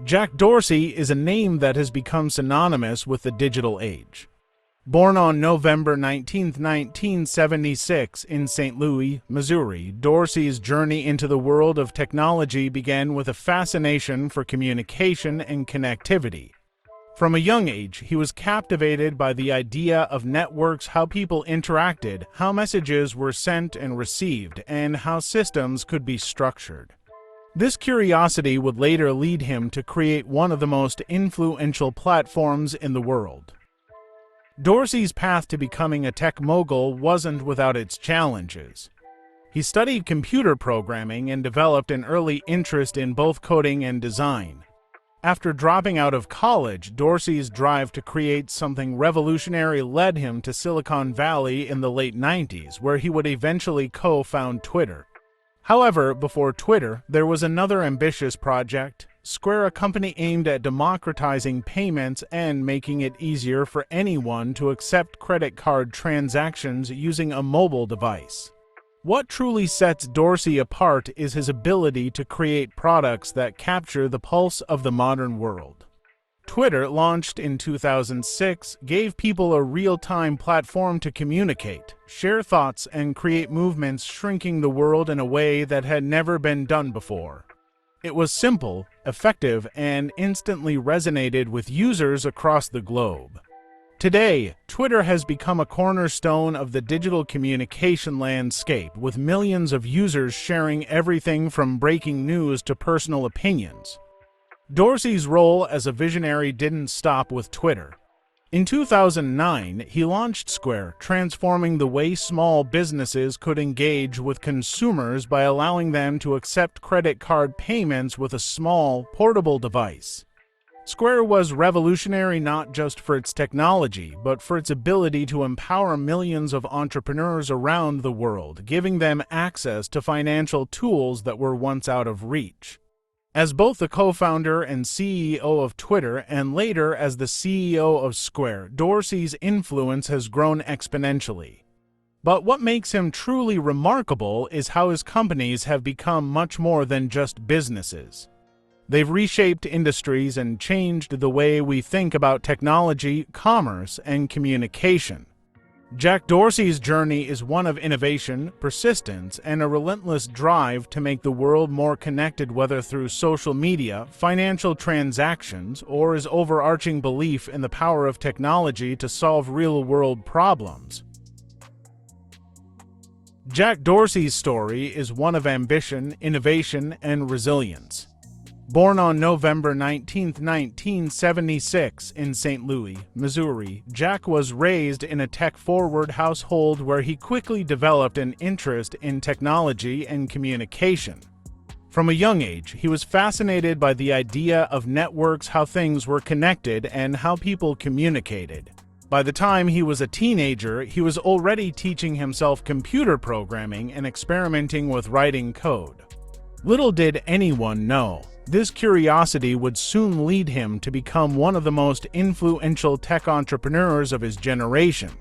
Jack Dorsey is a name that has become synonymous with the digital age. Born on November 19, 1976 in St. Louis, Missouri, Dorsey's journey into the world of technology began with a fascination for communication and connectivity. From a young age, he was captivated by the idea of networks, how people interacted, how messages were sent and received, and how systems could be structured. This curiosity would later lead him to create one of the most influential platforms in the world. Dorsey's path to becoming a tech mogul wasn't without its challenges. He studied computer programming and developed an early interest in both coding and design. After dropping out of college, Dorsey's drive to create something revolutionary led him to Silicon Valley in the late 90s, where he would eventually co-found Twitter. However, before Twitter, there was another ambitious project, Square, a company aimed at democratizing payments and making it easier for anyone to accept credit card transactions using a mobile device. What truly sets Dorsey apart is his ability to create products that capture the pulse of the modern world. Twitter, launched in 2006, gave people a real-time platform to communicate, share thoughts, and create movements, shrinking the world in a way that had never been done before. It was simple, effective, and instantly resonated with users across the globe. Today, Twitter has become a cornerstone of the digital communication landscape, with millions of users sharing everything from breaking news to personal opinions. Dorsey's role as a visionary didn't stop with Twitter. In 2009, he launched Square, transforming the way small businesses could engage with consumers by allowing them to accept credit card payments with a small, portable device. Square was revolutionary not just for its technology, but for its ability to empower millions of entrepreneurs around the world, giving them access to financial tools that were once out of reach. As both the co-founder and CEO of Twitter and later as the CEO of Square, Dorsey's influence has grown exponentially. But what makes him truly remarkable is how his companies have become much more than just businesses. They've reshaped industries and changed the way we think about technology, commerce, and communication. Jack Dorsey's journey is one of innovation, persistence, and a relentless drive to make the world more connected, whether through social media, financial transactions, or his overarching belief in the power of technology to solve real-world problems. Jack Dorsey's story is one of ambition, innovation, and resilience. Born on November 19, 1976 in St. Louis, Missouri, Jack was raised in a tech-forward household where he quickly developed an interest in technology and communication. From a young age, he was fascinated by the idea of networks, how things were connected, and how people communicated. By the time he was a teenager, he was already teaching himself computer programming and experimenting with writing code. Little did anyone know, this curiosity would soon lead him to become one of the most influential tech entrepreneurs of his generation.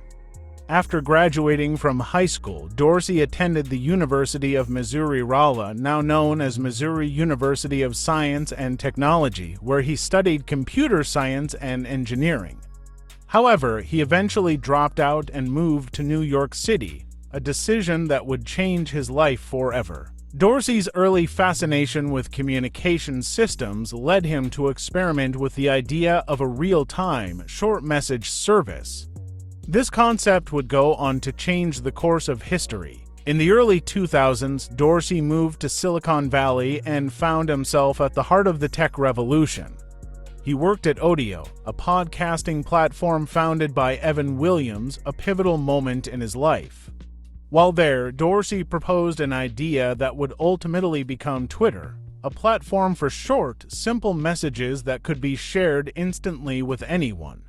After graduating from high school, Dorsey attended the University of Missouri-Rolla, now known as Missouri University of Science and Technology, where he studied computer science and engineering. However, he eventually dropped out and moved to New York City, a decision that would change his life forever. Dorsey's early fascination with communication systems led him to experiment with the idea of a real-time, short-message service. This concept would go on to change the course of history. In the early 2000s, Dorsey moved to Silicon Valley and found himself at the heart of the tech revolution. He worked at Odeo, a podcasting platform founded by Evan Williams, a pivotal moment in his life. While there, Dorsey proposed an idea that would ultimately become Twitter, a platform for short, simple messages that could be shared instantly with anyone.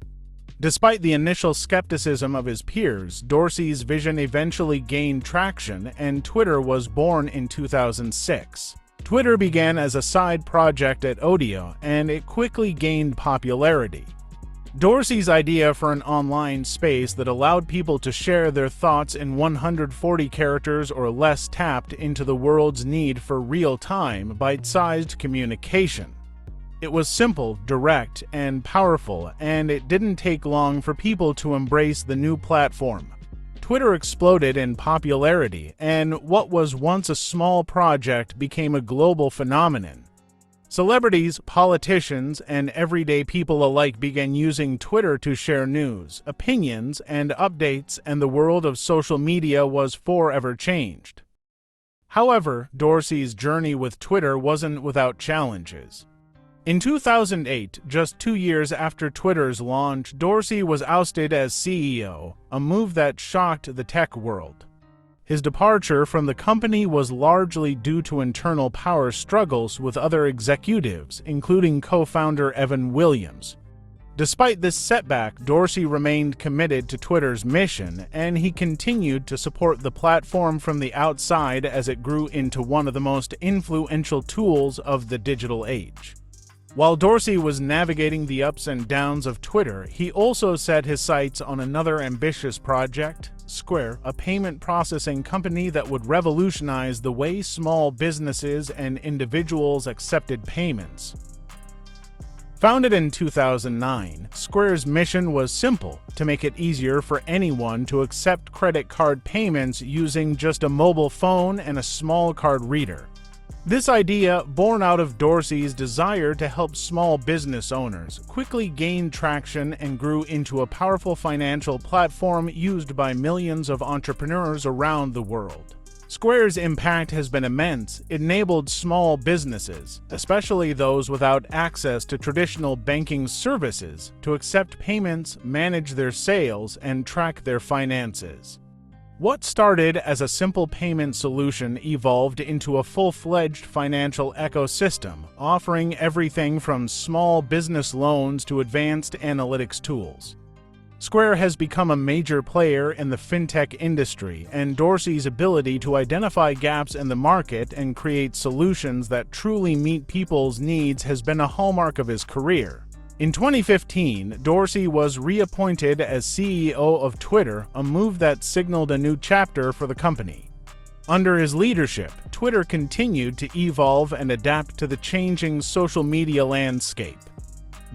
Despite the initial skepticism of his peers, Dorsey's vision eventually gained traction, and Twitter was born in 2006. Twitter began as a side project at Odeo, and it quickly gained popularity. Dorsey's idea for an online space that allowed people to share their thoughts in 140 characters or less tapped into the world's need for real-time, bite-sized communication. It was simple, direct, and powerful, and it didn't take long for people to embrace the new platform. Twitter exploded in popularity, and what was once a small project became a global phenomenon. Celebrities, politicians, and everyday people alike began using Twitter to share news, opinions, and updates, and the world of social media was forever changed. However, Dorsey's journey with Twitter wasn't without challenges. In 2008, just 2 years after Twitter's launch, Dorsey was ousted as CEO, a move that shocked the tech world. His departure from the company was largely due to internal power struggles with other executives, including co-founder Evan Williams. Despite this setback, Dorsey remained committed to Twitter's mission, and he continued to support the platform from the outside as it grew into one of the most influential tools of the digital age. While Dorsey was navigating the ups and downs of Twitter, he also set his sights on another ambitious project, Square, a payment processing company that would revolutionize the way small businesses and individuals accepted payments. Founded in 2009, Square's mission was simple: to make it easier for anyone to accept credit card payments using just a mobile phone and a small card reader. This idea, born out of Dorsey's desire to help small business owners, quickly gained traction and grew into a powerful financial platform used by millions of entrepreneurs around the world. Square's impact has been immense. It enabled small businesses, especially those without access to traditional banking services, to accept payments, manage their sales, and track their finances. What started as a simple payment solution evolved into a full-fledged financial ecosystem, offering everything from small business loans to advanced analytics tools. Square has become a major player in the fintech industry, and Dorsey's ability to identify gaps in the market and create solutions that truly meet people's needs has been a hallmark of his career. In 2015, Dorsey was reappointed as CEO of Twitter, a move that signaled a new chapter for the company. Under his leadership, Twitter continued to evolve and adapt to the changing social media landscape.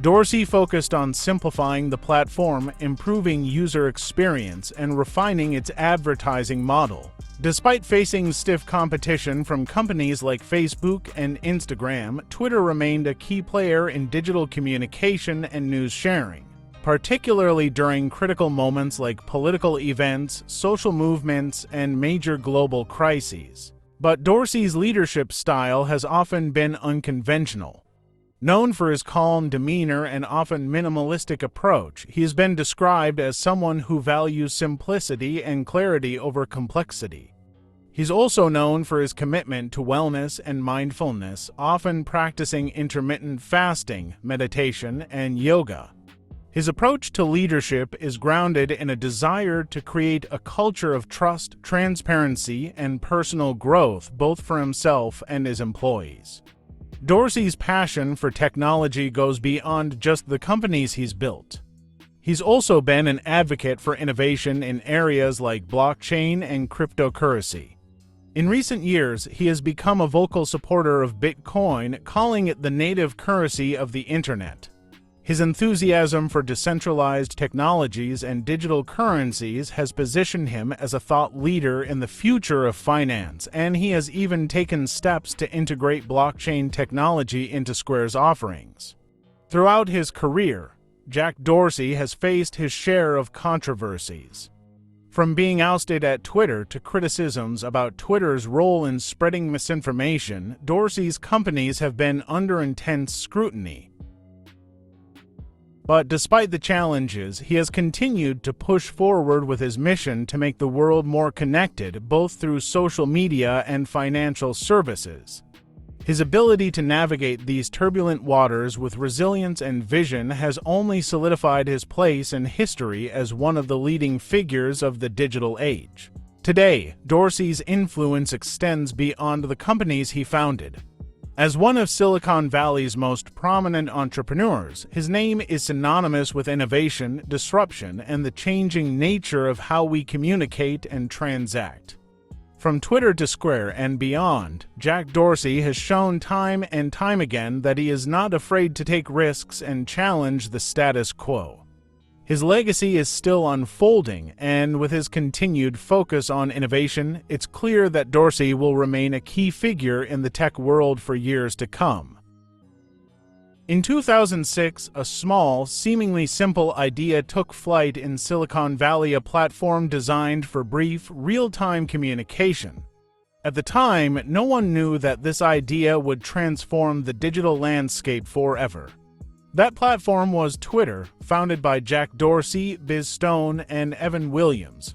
Dorsey focused on simplifying the platform, improving user experience, and refining its advertising model. Despite facing stiff competition from companies like Facebook and Instagram, Twitter remained a key player in digital communication and news sharing, particularly during critical moments like political events, social movements, and major global crises. But Dorsey's leadership style has often been unconventional. Known for his calm demeanor and often minimalistic approach, he has been described as someone who values simplicity and clarity over complexity. He's also known for his commitment to wellness and mindfulness, often practicing intermittent fasting, meditation, and yoga. His approach to leadership is grounded in a desire to create a culture of trust, transparency, and personal growth, both for himself and his employees. Dorsey's passion for technology goes beyond just the companies he's built. He's also been an advocate for innovation in areas like blockchain and cryptocurrency. In recent years, he has become a vocal supporter of Bitcoin, calling it the native currency of the Internet. His enthusiasm for decentralized technologies and digital currencies has positioned him as a thought leader in the future of finance, and he has even taken steps to integrate blockchain technology into Square's offerings. Throughout his career, Jack Dorsey has faced his share of controversies. From being ousted at Twitter to criticisms about Twitter's role in spreading misinformation, Dorsey's companies have been under intense scrutiny. But despite the challenges, he has continued to push forward with his mission to make the world more connected, both through social media and financial services. His ability to navigate these turbulent waters with resilience and vision has only solidified his place in history as one of the leading figures of the digital age. Today, Dorsey's influence extends beyond the companies he founded. As one of Silicon Valley's most prominent entrepreneurs, his name is synonymous with innovation, disruption, and the changing nature of how we communicate and transact. From Twitter to Square and beyond, Jack Dorsey has shown time and time again that he is not afraid to take risks and challenge the status quo. His legacy is still unfolding, and with his continued focus on innovation, it's clear that Dorsey will remain a key figure in the tech world for years to come. In 2006, a small, seemingly simple idea took flight in Silicon Valley, a platform designed for brief, real-time communication. At the time, no one knew that this idea would transform the digital landscape forever. That platform was Twitter, founded by Jack Dorsey, Biz Stone, and Evan Williams.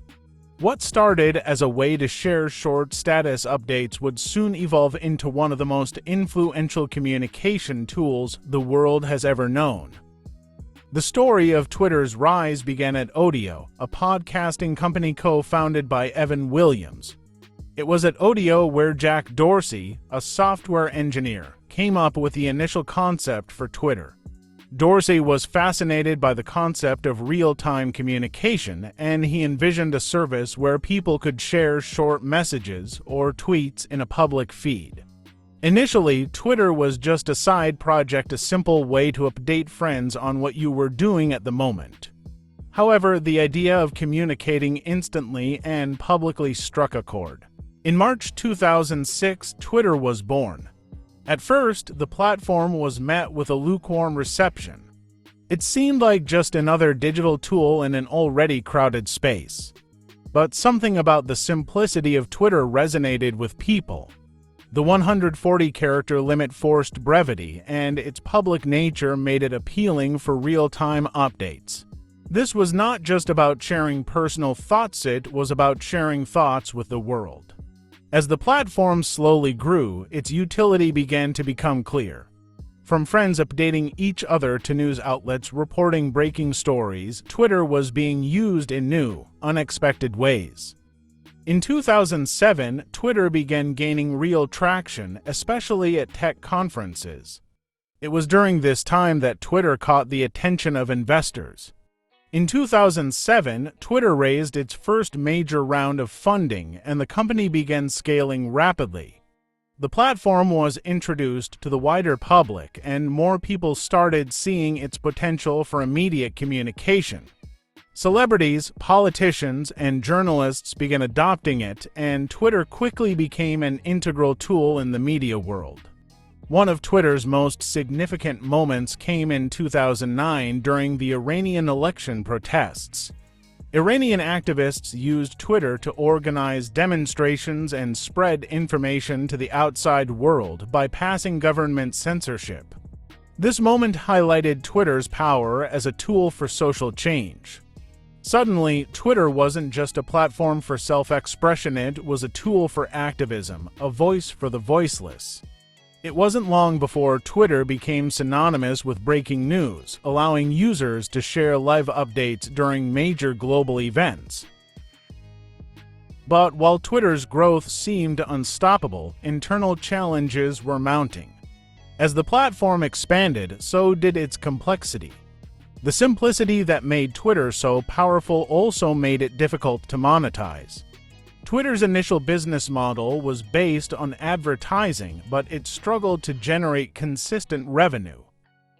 What started as a way to share short status updates would soon evolve into one of the most influential communication tools the world has ever known. The story of Twitter's rise began at Odeo, a podcasting company co-founded by Evan Williams. It was at Odeo where Jack Dorsey, a software engineer, came up with the initial concept for Twitter. Dorsey was fascinated by the concept of real-time communication, and he envisioned a service where people could share short messages or tweets in a public feed. Initially, Twitter was just a side project, a simple way to update friends on what you were doing at the moment. However, the idea of communicating instantly and publicly struck a chord. In March 2006, Twitter was born. At first, the platform was met with a lukewarm reception. It seemed like just another digital tool in an already crowded space. But something about the simplicity of Twitter resonated with people. The 140-character limit forced brevity, and its public nature made it appealing for real-time updates. This was not just about sharing personal thoughts, it was about sharing thoughts with the world. As the platform slowly grew, its utility began to become clear. From friends updating each other to news outlets reporting breaking stories, Twitter was being used in new, unexpected ways. In 2007, Twitter began gaining real traction, especially at tech conferences. It was during this time that Twitter caught the attention of investors. In 2007, Twitter raised its first major round of funding, and the company began scaling rapidly. The platform was introduced to the wider public, and more people started seeing its potential for immediate communication. Celebrities, politicians, and journalists began adopting it, and Twitter quickly became an integral tool in the media world. One of Twitter's most significant moments came in 2009 during the Iranian election protests. Iranian activists used Twitter to organize demonstrations and spread information to the outside world, bypassing government censorship. This moment highlighted Twitter's power as a tool for social change. Suddenly, Twitter wasn't just a platform for self-expression, it was a tool for activism, a voice for the voiceless. It wasn't long before Twitter became synonymous with breaking news, allowing users to share live updates during major global events. But while Twitter's growth seemed unstoppable, internal challenges were mounting. As the platform expanded, so did its complexity. The simplicity that made Twitter so powerful also made it difficult to monetize. Twitter's initial business model was based on advertising, but it struggled to generate consistent revenue.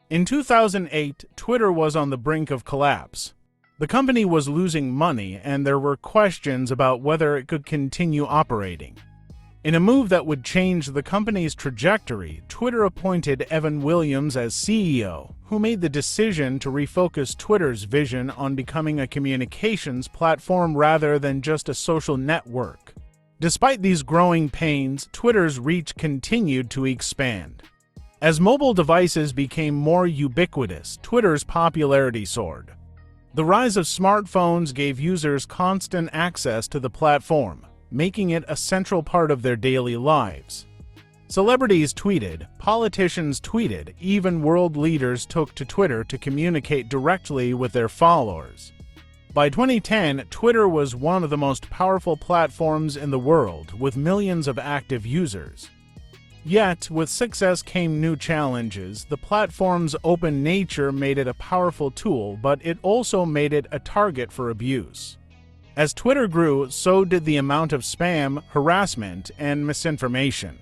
In 2008, Twitter was on the brink of collapse. The company was losing money, and there were questions about whether it could continue operating. In a move that would change the company's trajectory, Twitter appointed Evan Williams as CEO, who made the decision to refocus Twitter's vision on becoming a communications platform rather than just a social network. Despite these growing pains, Twitter's reach continued to expand. As mobile devices became more ubiquitous, Twitter's popularity soared. The rise of smartphones gave users constant access to the platform, making it a central part of their daily lives. Celebrities tweeted, politicians tweeted, even world leaders took to Twitter to communicate directly with their followers. By 2010, Twitter was one of the most powerful platforms in the world, with millions of active users. Yet, with success came new challenges. The platform's open nature made it a powerful tool, but it also made it a target for abuse. As Twitter grew, so did the amount of spam, harassment, and misinformation.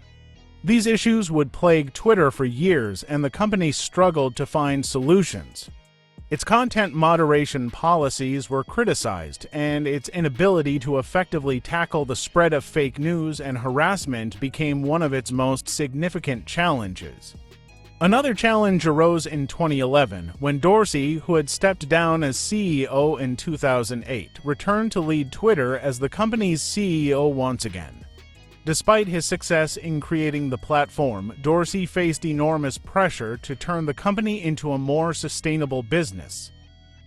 These issues would plague Twitter for years, and the company struggled to find solutions. Its content moderation policies were criticized, and its inability to effectively tackle the spread of fake news and harassment became one of its most significant challenges. Another challenge arose in 2011 when Dorsey, who had stepped down as CEO in 2008, returned to lead Twitter as the company's CEO once again. Despite his success in creating the platform, Dorsey faced enormous pressure to turn the company into a more sustainable business.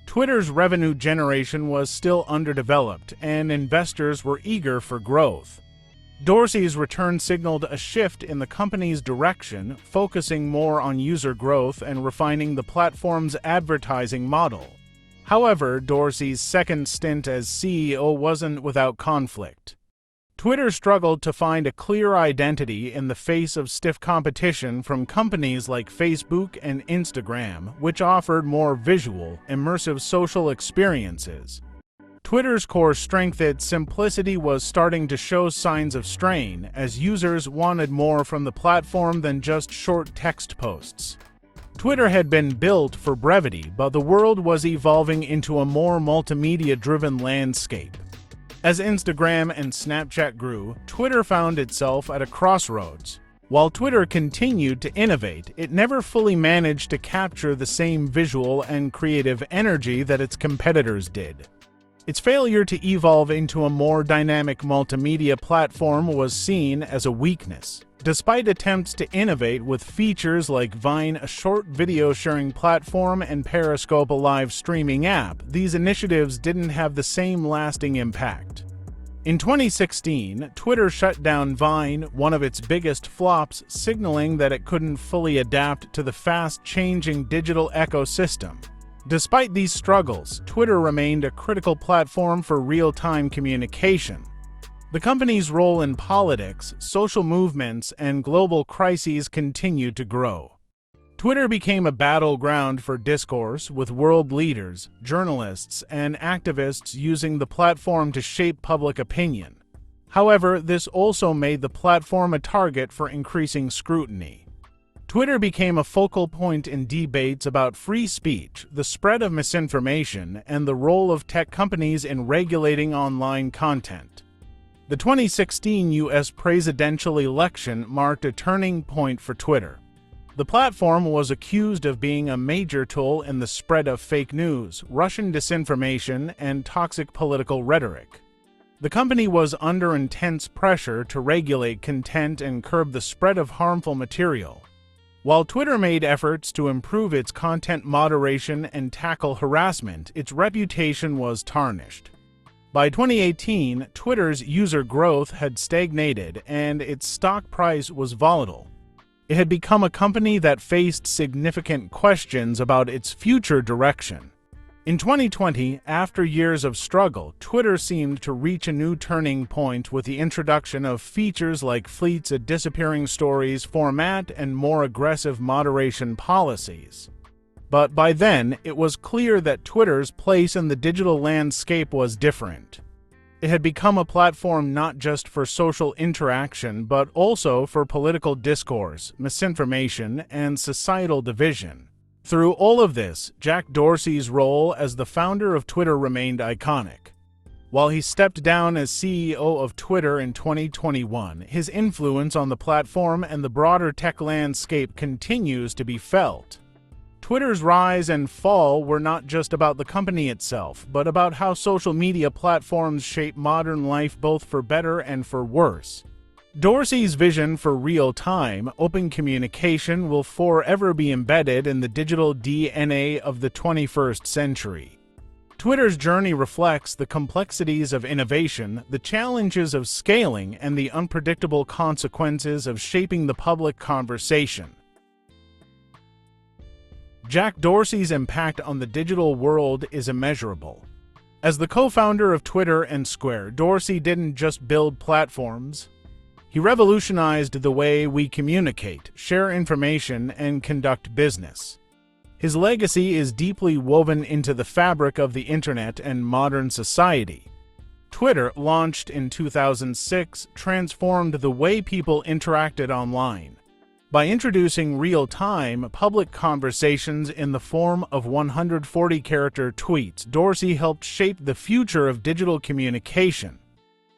Twitter's revenue generation was still underdeveloped, and investors were eager for growth. Dorsey's return signaled a shift in the company's direction, focusing more on user growth and refining the platform's advertising model. However, Dorsey's second stint as CEO wasn't without conflict. Twitter struggled to find a clear identity in the face of stiff competition from companies like Facebook and Instagram, which offered more visual, immersive social experiences. Twitter's core strength, its simplicity, was starting to show signs of strain, as users wanted more from the platform than just short text posts. Twitter had been built for brevity, but the world was evolving into a more multimedia-driven landscape. As Instagram and Snapchat grew, Twitter found itself at a crossroads. While Twitter continued to innovate, it never fully managed to capture the same visual and creative energy that its competitors did. Its failure to evolve into a more dynamic multimedia platform was seen as a weakness. Despite attempts to innovate with features like Vine, a short video sharing platform, and Periscope, a live streaming app, these initiatives didn't have the same lasting impact. In 2016, Twitter shut down Vine, one of its biggest flops, signaling that it couldn't fully adapt to the fast-changing digital ecosystem. Despite these struggles, Twitter remained a critical platform for real-time communication. The company's role in politics, social movements, and global crises continued to grow. Twitter became a battleground for discourse, with world leaders, journalists, and activists using the platform to shape public opinion. However, this also made the platform a target for increasing scrutiny. Twitter became a focal point in debates about free speech, the spread of misinformation, and the role of tech companies in regulating online content. The 2016 U.S. presidential election marked a turning point for Twitter. The platform was accused of being a major tool in the spread of fake news, Russian disinformation, and toxic political rhetoric. The company was under intense pressure to regulate content and curb the spread of harmful material. While Twitter made efforts to improve its content moderation and tackle harassment, its reputation was tarnished. By 2018, Twitter's user growth had stagnated and its stock price was volatile. It had become a company that faced significant questions about its future direction. In 2020, after years of struggle, Twitter seemed to reach a new turning point with the introduction of features like fleets, a disappearing stories format, and more aggressive moderation policies. But by then, it was clear that Twitter's place in the digital landscape was different. It had become a platform not just for social interaction, but also for political discourse, misinformation, and societal division. Through all of this, Jack Dorsey's role as the founder of Twitter remained iconic. While he stepped down as CEO of Twitter in 2021, his influence on the platform and the broader tech landscape continues to be felt. Twitter's rise and fall were not just about the company itself, but about how social media platforms shape modern life both for better and for worse. Dorsey's vision for real-time, open communication will forever be embedded in the digital DNA of the 21st century. Twitter's journey reflects the complexities of innovation, the challenges of scaling, and the unpredictable consequences of shaping the public conversation. Jack Dorsey's impact on the digital world is immeasurable. As the co-founder of Twitter and Square, Dorsey didn't just build platforms. He revolutionized the way we communicate, share information, and conduct business. His legacy is deeply woven into the fabric of the internet and modern society. Twitter, launched in 2006, transformed the way people interacted online. By introducing real-time, public conversations in the form of 140-character tweets, Dorsey helped shape the future of digital communication.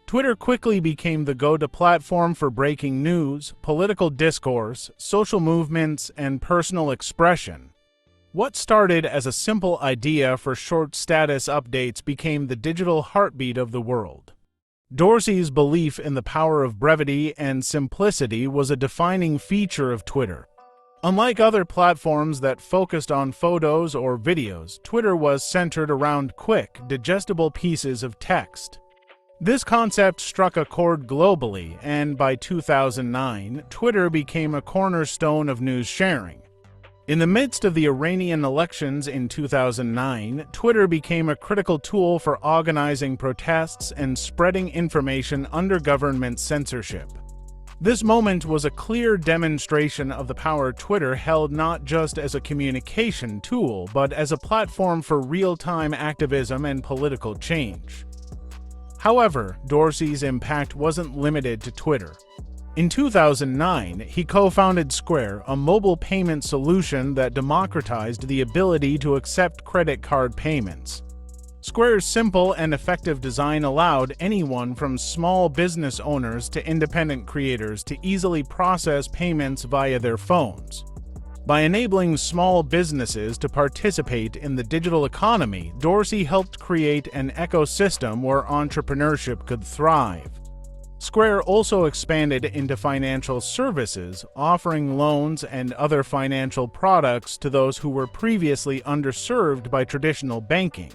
Twitter quickly became the go-to platform for breaking news, political discourse, social movements, and personal expression. What started as a simple idea for short status updates became the digital heartbeat of the world. Dorsey's belief in the power of brevity and simplicity was a defining feature of Twitter. Unlike other platforms that focused on photos or videos, Twitter was centered around quick, digestible pieces of text. This concept struck a chord globally, and by 2009, Twitter became a cornerstone of news sharing. In the midst of the Iranian elections in 2009, Twitter became a critical tool for organizing protests and spreading information under government censorship. This moment was a clear demonstration of the power Twitter held not just as a communication tool, but as a platform for real-time activism and political change. However, Dorsey's impact wasn't limited to Twitter. In 2009, he co-founded Square, a mobile payment solution that democratized the ability to accept credit card payments. Square's simple and effective design allowed anyone from small business owners to independent creators to easily process payments via their phones. By enabling small businesses to participate in the digital economy, Dorsey helped create an ecosystem where entrepreneurship could thrive. Square also expanded into financial services, offering loans and other financial products to those who were previously underserved by traditional banking.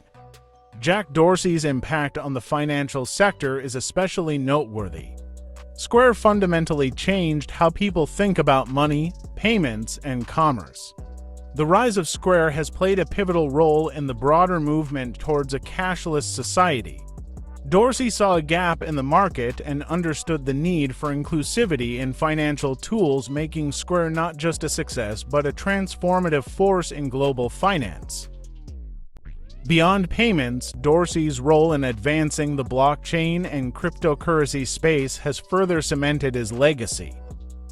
Jack Dorsey's impact on the financial sector is especially noteworthy. Square fundamentally changed how people think about money, payments, and commerce. The rise of Square has played a pivotal role in the broader movement towards a cashless society. Dorsey saw a gap in the market and understood the need for inclusivity in financial tools, making Square not just a success but a transformative force in global finance. Beyond payments, Dorsey's role in advancing the blockchain and cryptocurrency space has further cemented his legacy.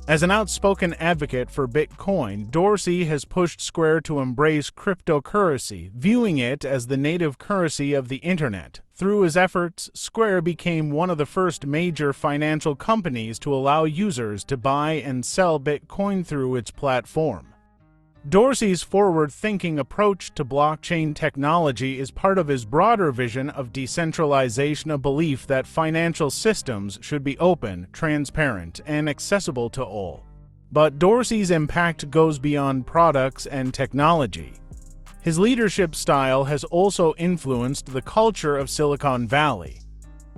As an outspoken advocate for Bitcoin, Dorsey has pushed Square to embrace cryptocurrency, viewing it as the native currency of the Internet. Through his efforts, Square became one of the first major financial companies to allow users to buy and sell Bitcoin through its platform. Dorsey's forward-thinking approach to blockchain technology is part of his broader vision of decentralization, a belief that financial systems should be open, transparent, and accessible to all. But Dorsey's impact goes beyond products and technology. His leadership style has also influenced the culture of Silicon Valley.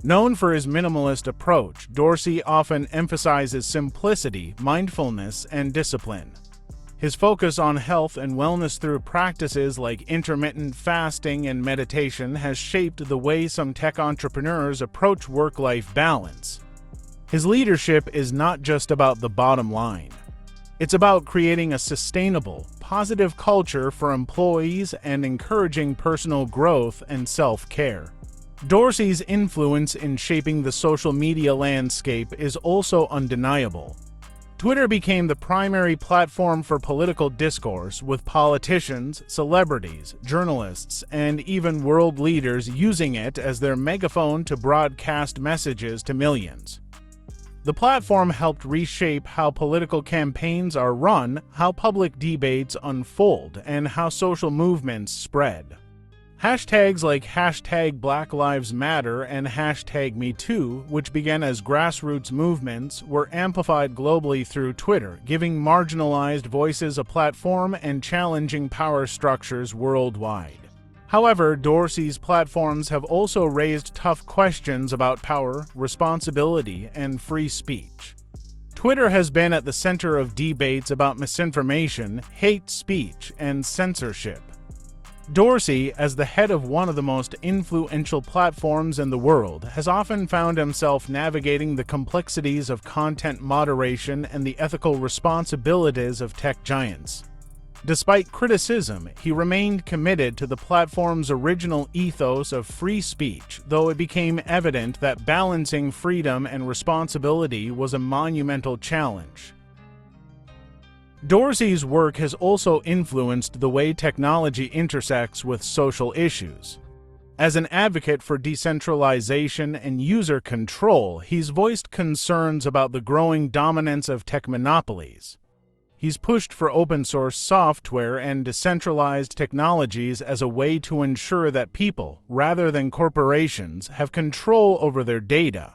Known for his minimalist approach, Dorsey often emphasizes simplicity, mindfulness, and discipline. His focus on health and wellness through practices like intermittent fasting and meditation has shaped the way some tech entrepreneurs approach work-life balance. His leadership is not just about the bottom line. It's about creating a sustainable, positive culture for employees and encouraging personal growth and self-care. Dorsey's influence in shaping the social media landscape is also undeniable. Twitter became the primary platform for political discourse, with politicians, celebrities, journalists, and even world leaders using it as their megaphone to broadcast messages to millions. The platform helped reshape how political campaigns are run, how public debates unfold, and how social movements spread. Hashtags like #BlackLivesMatter and #MeToo, which began as grassroots movements, were amplified globally through Twitter, giving marginalized voices a platform and challenging power structures worldwide. However, Dorsey's platforms have also raised tough questions about power, responsibility, and free speech. Twitter has been at the center of debates about misinformation, hate speech, and censorship. Dorsey, as the head of one of the most influential platforms in the world, has often found himself navigating the complexities of content moderation and the ethical responsibilities of tech giants. Despite criticism, he remained committed to the platform's original ethos of free speech, though it became evident that balancing freedom and responsibility was a monumental challenge. Dorsey's work has also influenced the way technology intersects with social issues. As an advocate for decentralization and user control, he's voiced concerns about the growing dominance of tech monopolies. He's pushed for open-source software and decentralized technologies as a way to ensure that people, rather than corporations, have control over their data.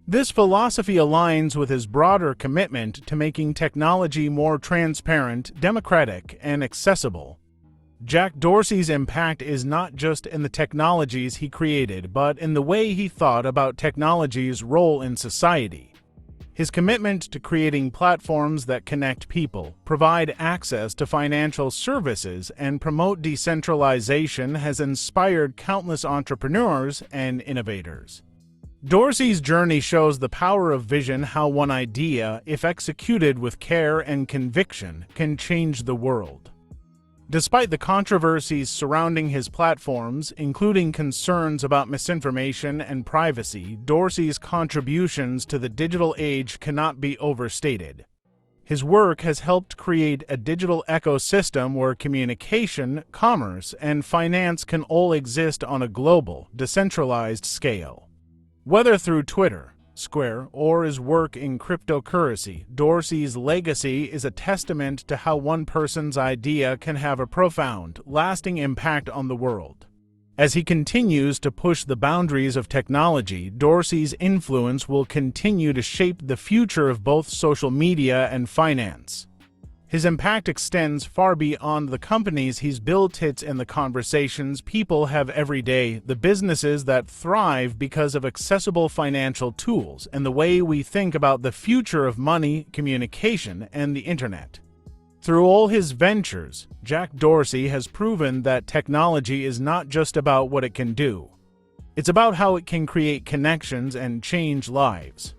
This philosophy aligns with his broader commitment to making technology more transparent, democratic, and accessible. Jack Dorsey's impact is not just in the technologies he created, but in the way he thought about technology's role in society. His commitment to creating platforms that connect people, provide access to financial services, and promote decentralization has inspired countless entrepreneurs and innovators. Dorsey's journey shows the power of vision, how one idea, if executed with care and conviction, can change the world. Despite the controversies surrounding his platforms, including concerns about misinformation and privacy, Dorsey's contributions to the digital age cannot be overstated. His work has helped create a digital ecosystem where communication, commerce, and finance can all exist on a global, decentralized scale. Whether through Twitter, Square, or his work in cryptocurrency, Dorsey's legacy is a testament to how one person's idea can have a profound, lasting impact on the world. As he continues to push the boundaries of technology, Dorsey's influence will continue to shape the future of both social media and finance. His impact extends far beyond the companies he's built. It's in the conversations people have every day, the businesses that thrive because of accessible financial tools, and the way we think about the future of money, communication, and the internet. Through all his ventures, Jack Dorsey has proven that technology is not just about what it can do. It's about how it can create connections and change lives.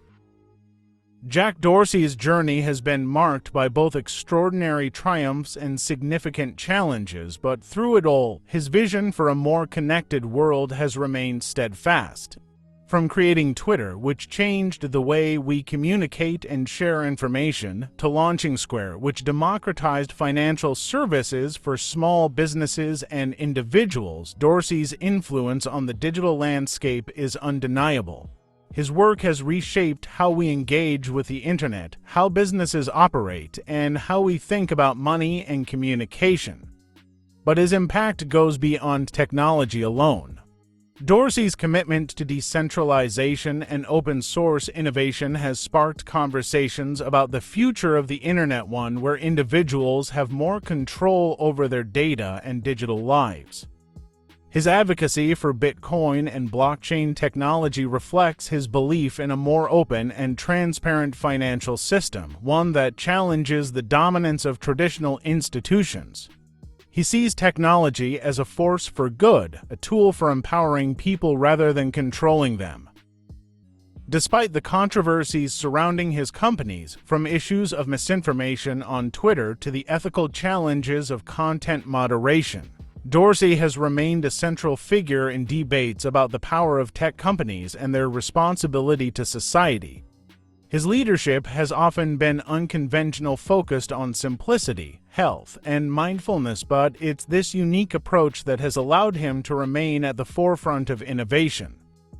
Jack Dorsey's journey has been marked by both extraordinary triumphs and significant challenges, but through it all, his vision for a more connected world has remained steadfast. From creating Twitter, which changed the way we communicate and share information, to launching Square, which democratized financial services for small businesses and individuals, Dorsey's influence on the digital landscape is undeniable. His work has reshaped how we engage with the internet, how businesses operate, and how we think about money and communication. But his impact goes beyond technology alone. Dorsey's commitment to decentralization and open-source innovation has sparked conversations about the future of the internet, one where individuals have more control over their data and digital lives. His advocacy for Bitcoin and blockchain technology reflects his belief in a more open and transparent financial system, one that challenges the dominance of traditional institutions. He sees technology as a force for good, a tool for empowering people rather than controlling them. Despite the controversies surrounding his companies, from issues of misinformation on Twitter to the ethical challenges of content moderation, Dorsey has remained a central figure in debates about the power of tech companies and their responsibility to society. His leadership has often been unconventional, focused on simplicity, health, and mindfulness, but it's this unique approach that has allowed him to remain at the forefront of innovation.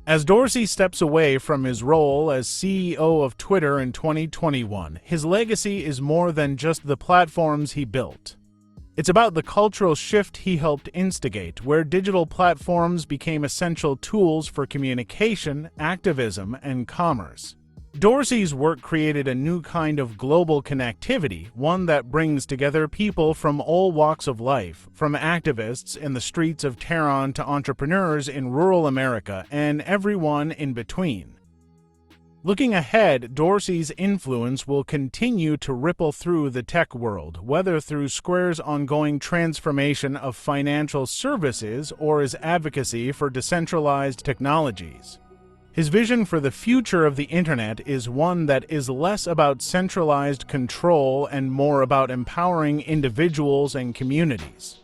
As Dorsey steps away from his role as CEO of Twitter in 2021, his legacy is more than just the platforms he built. It's about the cultural shift he helped instigate, where digital platforms became essential tools for communication, activism, and commerce. Dorsey's work created a new kind of global connectivity, one that brings together people from all walks of life, from activists in the streets of Tehran to entrepreneurs in rural America, and everyone in between. Looking ahead, Dorsey's influence will continue to ripple through the tech world, whether through Square's ongoing transformation of financial services or his advocacy for decentralized technologies. His vision for the future of the internet is one that is less about centralized control and more about empowering individuals and communities.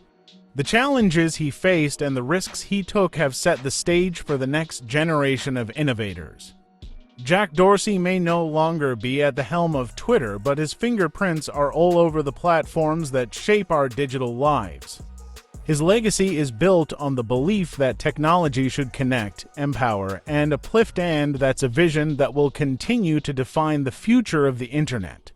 The challenges he faced and the risks he took have set the stage for the next generation of innovators. Jack Dorsey may no longer be at the helm of Twitter, but his fingerprints are all over the platforms that shape our digital lives. His legacy is built on the belief that technology should connect, empower, and uplift, and that's a vision that will continue to define the future of the internet.